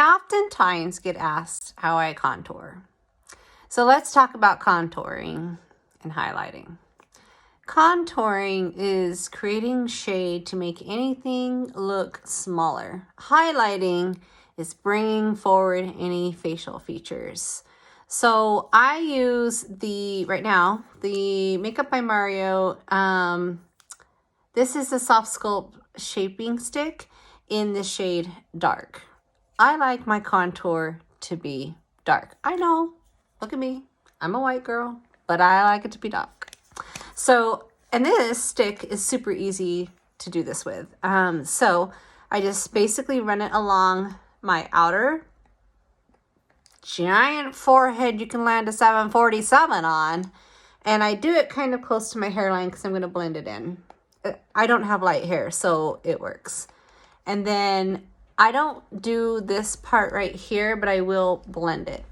oftentimes get asked how I contour. So let's talk about contouring and highlighting. Contouring is creating shade to make anything look smaller. Highlighting is bringing forward any facial features. So I use right now, the Makeup by Mario. This is a soft sculpt shaping stick in the shade dark. I like my contour to be dark. I know, look at me. I'm a white girl, but I like it to be dark. So, and this stick is super easy to do this with. So I just basically run it along my outer giant forehead you can land a 747 on. And I do it kind of close to my hairline because I'm going to blend it in. I don't have light hair, so it works. And then I don't do this part right here, but I will blend it.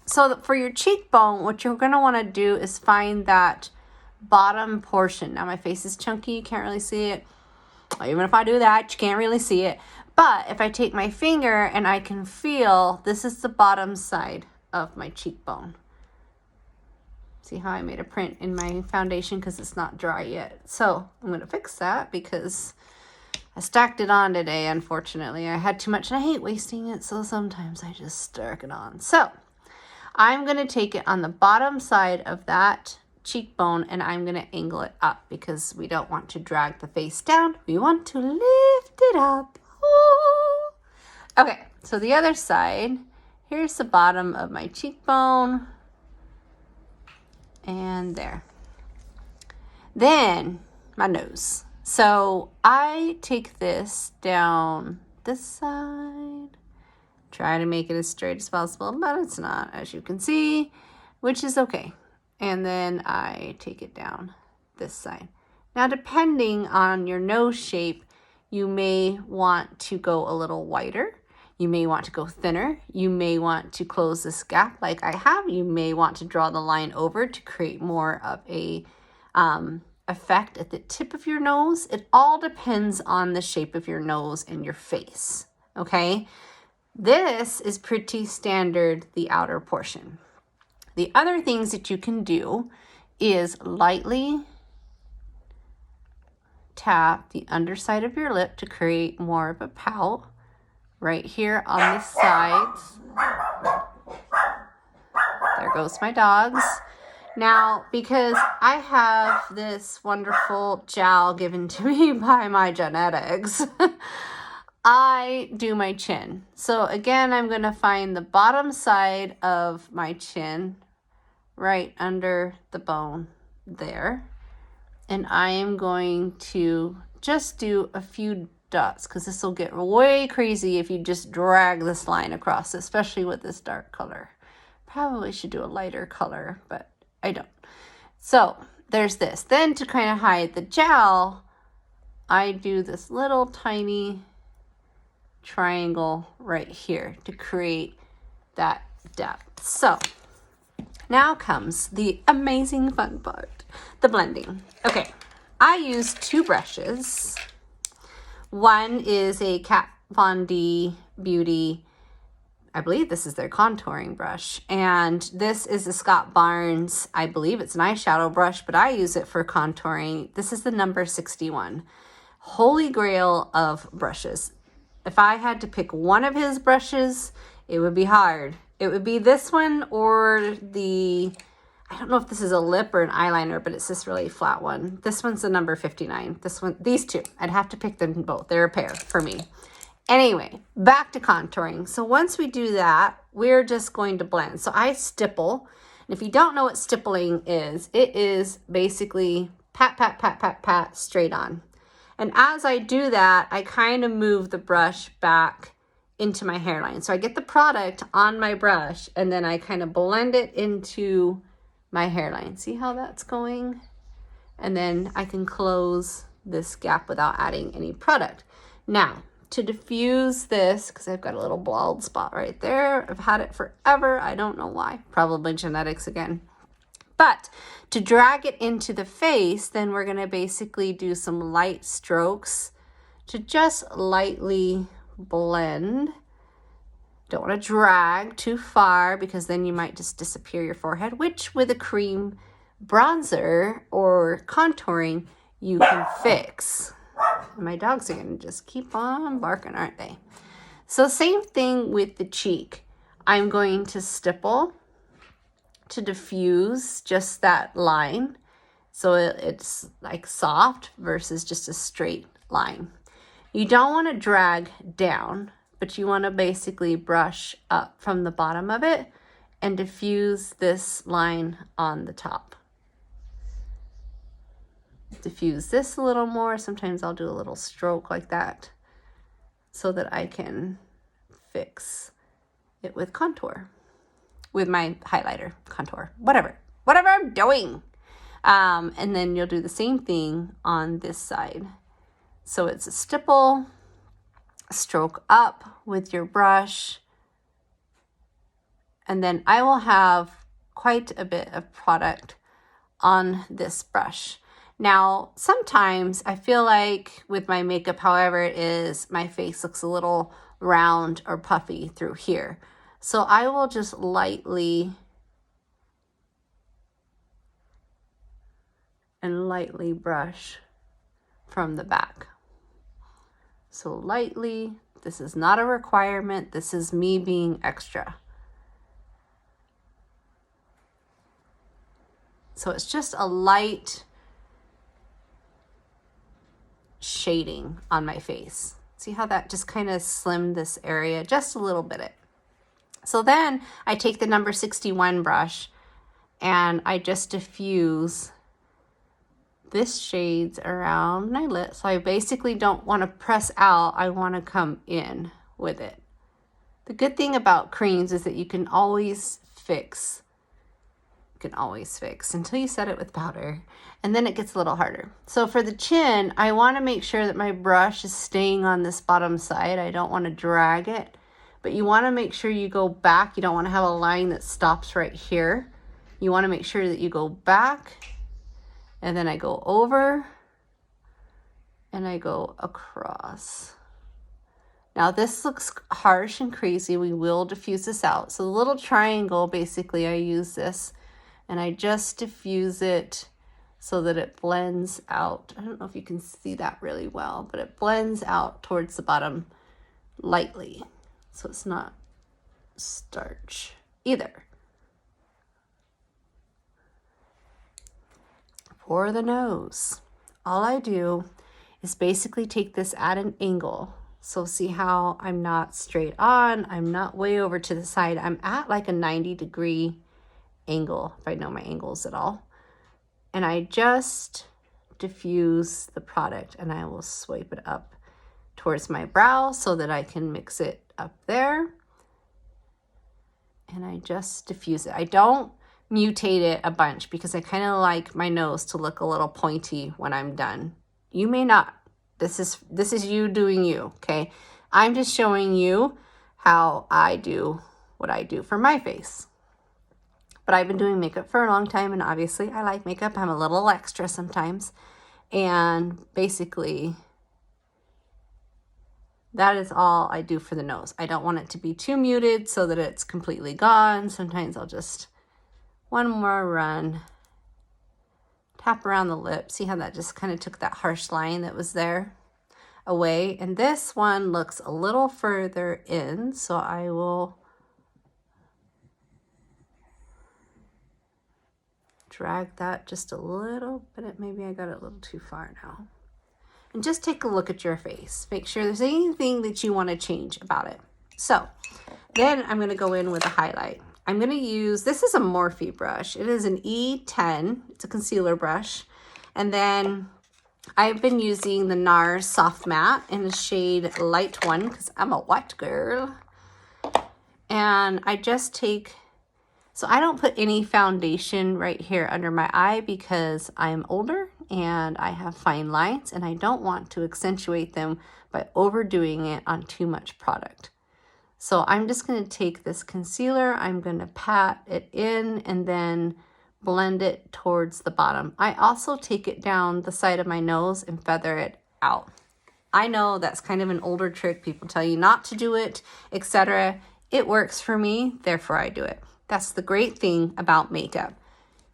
So for your cheekbone, what you're going to want to do is find that bottom portion. Now my face is chunky, you can't really see it. Even if I do that, you can't really see it. But if I take my finger and I can feel, this is the bottom side of my cheekbone. See how I made a print in my foundation because it's not dry yet. So I'm going to fix that because I stacked it on today, unfortunately. I had too much and I hate wasting it, so sometimes I just stack it on. So I'm going to take it on the bottom side of that cheekbone and I'm going to angle it up because we don't want to drag the face down. We want to lift it up. Ooh. Okay, so the other side, here's the bottom of my cheekbone. And there. Then my nose. So I take this down this side, try to make it as straight as possible, but it's not, as you can see, which is okay. And then I take it down this side. Now, depending on your nose shape, you may want to go a little wider. You may want to go thinner. You may want to close this gap like I have. You may want to draw the line over to create more of a effect at the tip of your nose. It all depends on the shape of your nose and your face, okay? This is pretty standard, the outer portion. The other things that you can do is lightly tap the underside of your lip to create more of a pout. Right here on the sides. There goes my dogs. Now, because I have this wonderful jowl given to me by my genetics, I do my chin. So again, I'm going to find the bottom side of my chin right under the bone there. And I am going to just do a few dots because this will get way crazy if you just drag this line across, especially with this dark color. Probably should do a lighter color, but I don't. So there's this. Then to kind of hide the jowl, I do this little tiny triangle right here to create that depth. So now comes the amazing fun part, the blending. Okay, I use two brushes. One is a Kat Von D Beauty, I believe this is their contouring brush. And this is a Scott Barnes, I believe it's an eyeshadow brush, but I use it for contouring. This is the number 61. Holy grail of brushes. If I had to pick one of his brushes, it would be hard. It would be this one or the, I don't know if this is a lip or an eyeliner, but it's this really flat one. This one's the number 59. This one, these two, I'd have to pick them both. They're a pair for me. Anyway, back to contouring. So once we do that, we're just going to blend. So I stipple. And if you don't know what stippling is, it is basically pat, pat, pat, pat, pat, straight on. And as I do that, I kind of move the brush back into my hairline. So I get the product on my brush and then I kind of blend it into my hairline. See how that's going? And then I can close this gap without adding any product. Now, to diffuse this, because I've got a little bald spot right there. I've had it forever. I don't know why. Probably genetics again. But to drag it into the face, then we're going to basically do some light strokes to just lightly blend Don't want to drag too far because then you might just disappear your forehead, which with a cream bronzer or contouring, you can fix. My dogs are going to just keep on barking, aren't they? So same thing with the cheek. I'm going to stipple to diffuse just that line. So it's like soft versus just a straight line. You don't want to drag down, but you want to basically brush up from the bottom of it and diffuse this line on the top. Diffuse this a little more. Sometimes I'll do a little stroke like that so that I can fix it with contour, with my highlighter, contour, whatever I'm doing. And then you'll do the same thing on this side. So it's a stipple, stroke up with your brush, and then I will have quite a bit of product on this brush. Now, sometimes I feel like with my makeup, however it is, my face looks a little round or puffy through here. So I will just lightly brush from the back. So lightly, this is not a requirement. This is me being extra. So it's just a light shading on my face. See how that just kind of slimmed this area just a little bit. So then I take the number 61 brush and I just diffuse this shades around my lip. So I basically don't want to press out. I want to come in with it. The good thing about creams is that you can always fix. You can always fix until you set it with powder, and then it gets a little harder. So for the chin, I want to make sure that my brush is staying on this bottom side. I don't want to drag it, but you want to make sure you go back. You don't want to have a line that stops right here. You want to make sure that you go back, and then I go over and I go across. Now this looks harsh and crazy. We will diffuse this out. So the little triangle, basically I use this and I just diffuse it so that it blends out. I don't know if you can see that really well, but it blends out towards the bottom lightly. So it's not starch either. For the nose, all I do is basically take this at an angle. So see how I'm not straight on, I'm not way over to the side, I'm at like a 90-degree angle, if I know my angles at all. And I just diffuse the product and I will swipe it up towards my brow so that I can mix it up there. And I just diffuse it. I don't mutate it a bunch because I kind of like my nose to look a little pointy when I'm done. You may not. This is you doing you, okay? I'm just showing you how I do what I do for my face. But I've been doing makeup for a long time, and obviously I like makeup. I'm a little extra sometimes. And basically, that is all I do for the nose. I don't want it to be too muted so that it's completely gone. Sometimes I'll just one more run, tap around the lip. See how that just kind of took that harsh line that was there away. And this one looks a little further in, so I will drag that just a little bit. Maybe I got it a little too far now. And just take a look at your face. Make sure there's anything that you want to change about it. So then I'm going to go in with a highlight. I'm going to use, this is a Morphe brush. It is an E10. It's a concealer brush. And then I've been using the NARS Soft Matte in the shade Light 1 because I'm a white girl. And I just take, so I don't put any foundation right here under my eye because I'm older and I have fine lines and I don't want to accentuate them by overdoing it on too much product. So I'm just going to take this concealer, I'm going to pat it in and then blend it towards the bottom. I also take it down the side of my nose and feather it out. I know that's kind of an older trick. People tell you not to do it, etc. It works for me, therefore I do it. That's the great thing about makeup.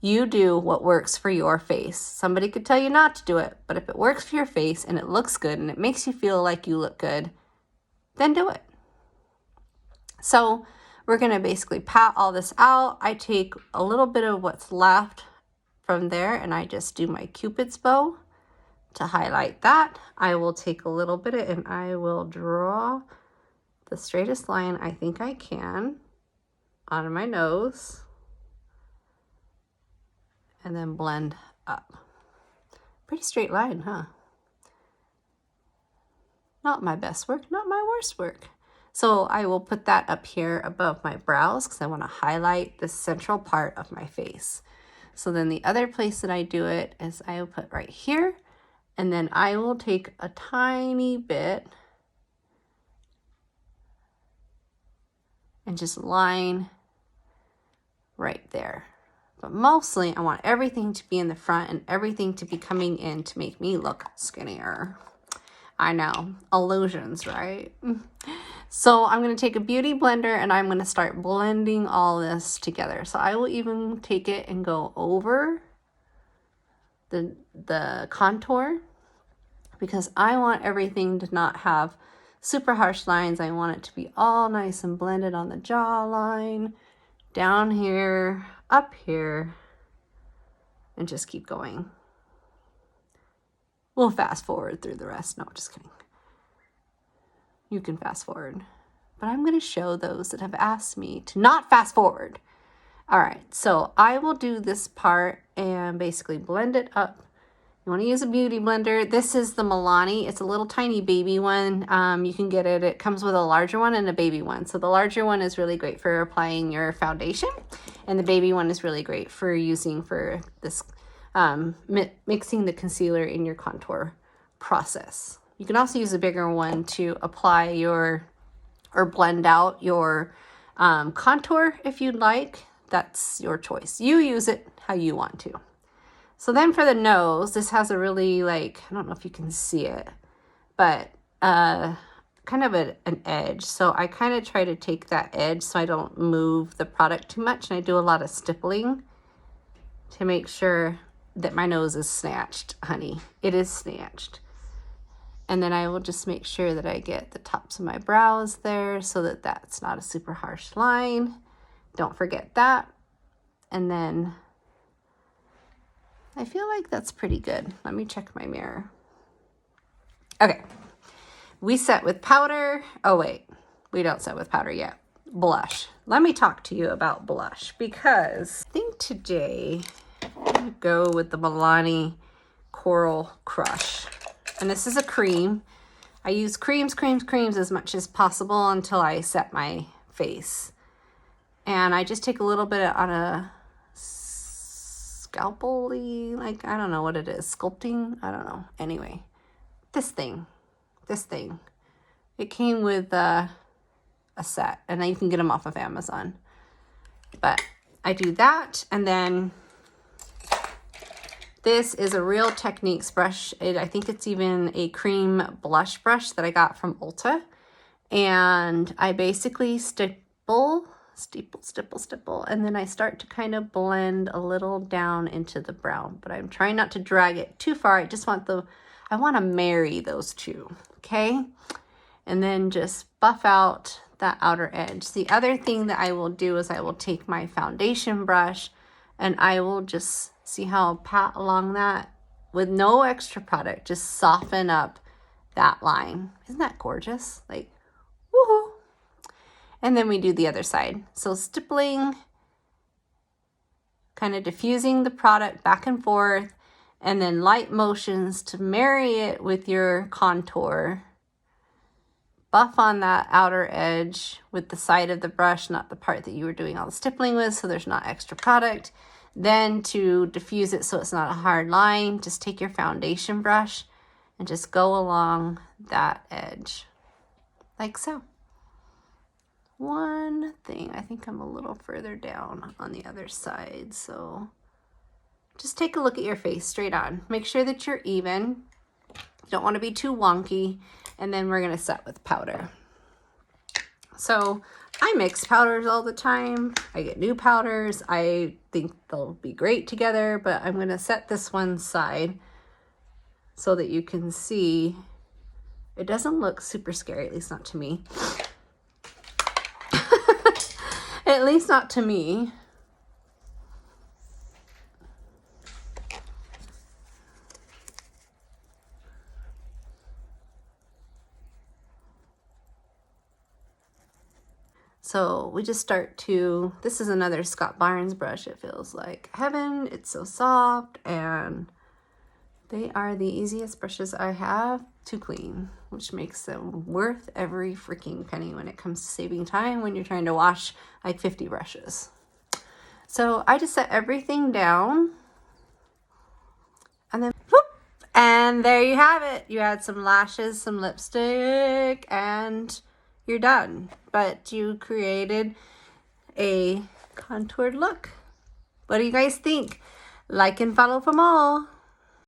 You do what works for your face. Somebody could tell you not to do it, but if it works for your face and it looks good and it makes you feel like you look good, then do it. So we're going to basically pat all this out. I take a little bit of what's left from there and I just do my Cupid's bow to highlight that. I will take a little bit and I will draw the straightest line I think I can on my nose and then blend up. Pretty straight line, huh? Not my best work, not my worst work. So I will put that up here above my brows because I want to highlight the central part of my face. So then the other place that I do it is I will put right here, and then I will take a tiny bit and just line right there. But mostly I want everything to be in the front and everything to be coming in to make me look skinnier. I know, illusions, right? So I'm going to take a beauty blender and I'm going to start blending all this together. So I will even take it and go over the contour because I want everything to not have super harsh lines. I want it to be all nice and blended on the jawline, down here, up here, and just keep going. We'll fast forward through the rest. No, just kidding. You can fast forward. But I'm going to show those that have asked me to not fast forward. All right, so I will do this part and basically blend it up. You want to use a beauty blender. This is the Milani. It's a little tiny baby one. You can get it. It comes with a larger one and a baby one. So the larger one is really great for applying your foundation. And the baby one is really great for using for this mixing the concealer in your contour process. You can also use a bigger one to apply your or blend out your contour if you'd like. That's your choice. You use it how you want to. So then for the nose, this has a really I don't know if you can see it, but kind of an edge. So I kind of try to take that edge so I don't move the product too much. And I do a lot of stippling to make sure that my nose is snatched, honey. It is snatched. And then I will just make sure that I get the tops of my brows there so that that's not a super harsh line. Don't forget that. And then I feel like that's pretty good. Let me check my mirror. Okay. We set with powder. Oh, wait. We don't set with powder yet. Blush. Let me talk to you about blush because I think today I'm going to go with the Milani Coral Crush. And this is a cream. I use creams as much as possible until I set my face. And I just take a little bit on a scalpel-y, I don't know what it is, sculpting, I don't know. Anyway, this thing. It came with a set, and you can get them off of Amazon. But I do that, and then this is a Real Techniques brush. I think it's even a cream blush brush that I got from Ulta. And I basically stipple, and then I start to kind of blend a little down into the brown. But I'm trying not to drag it too far. I want to marry those two, okay? And then just buff out that outer edge. The other thing that I will do is I will take my foundation brush and I will just see how I'll pat along that with no extra product. Just soften up that line. Isn't that gorgeous? Woohoo! And then we do the other side. So stippling, kind of diffusing the product back and forth, and then light motions to marry it with your contour. Buff on that outer edge with the side of the brush, not the part that you were doing all the stippling with, so there's not extra product. Then to diffuse it so it's not a hard line, just take your foundation brush and just go along that edge, like so. One thing, I think I'm a little further down on the other side, so just take a look at your face straight on. Make sure that you're even. You don't want to be too wonky. And then we're going to set with powder. So I mix powders all the time. I get new powders. I think they'll be great together, but I'm going to set this one aside so that you can see. It doesn't look super scary, at least not to me. At least not to me. So we just start to, this is another Scott Barnes brush. It feels like heaven. It's so soft, and they are the easiest brushes I have to clean, which makes them worth every freaking penny when it comes to saving time when you're trying to wash like 50 brushes. So I just set everything down, and then whoop, and there you have it. You add some lashes, some lipstick, and you're done. But you created a contoured look. What do you guys think? Like and follow from all.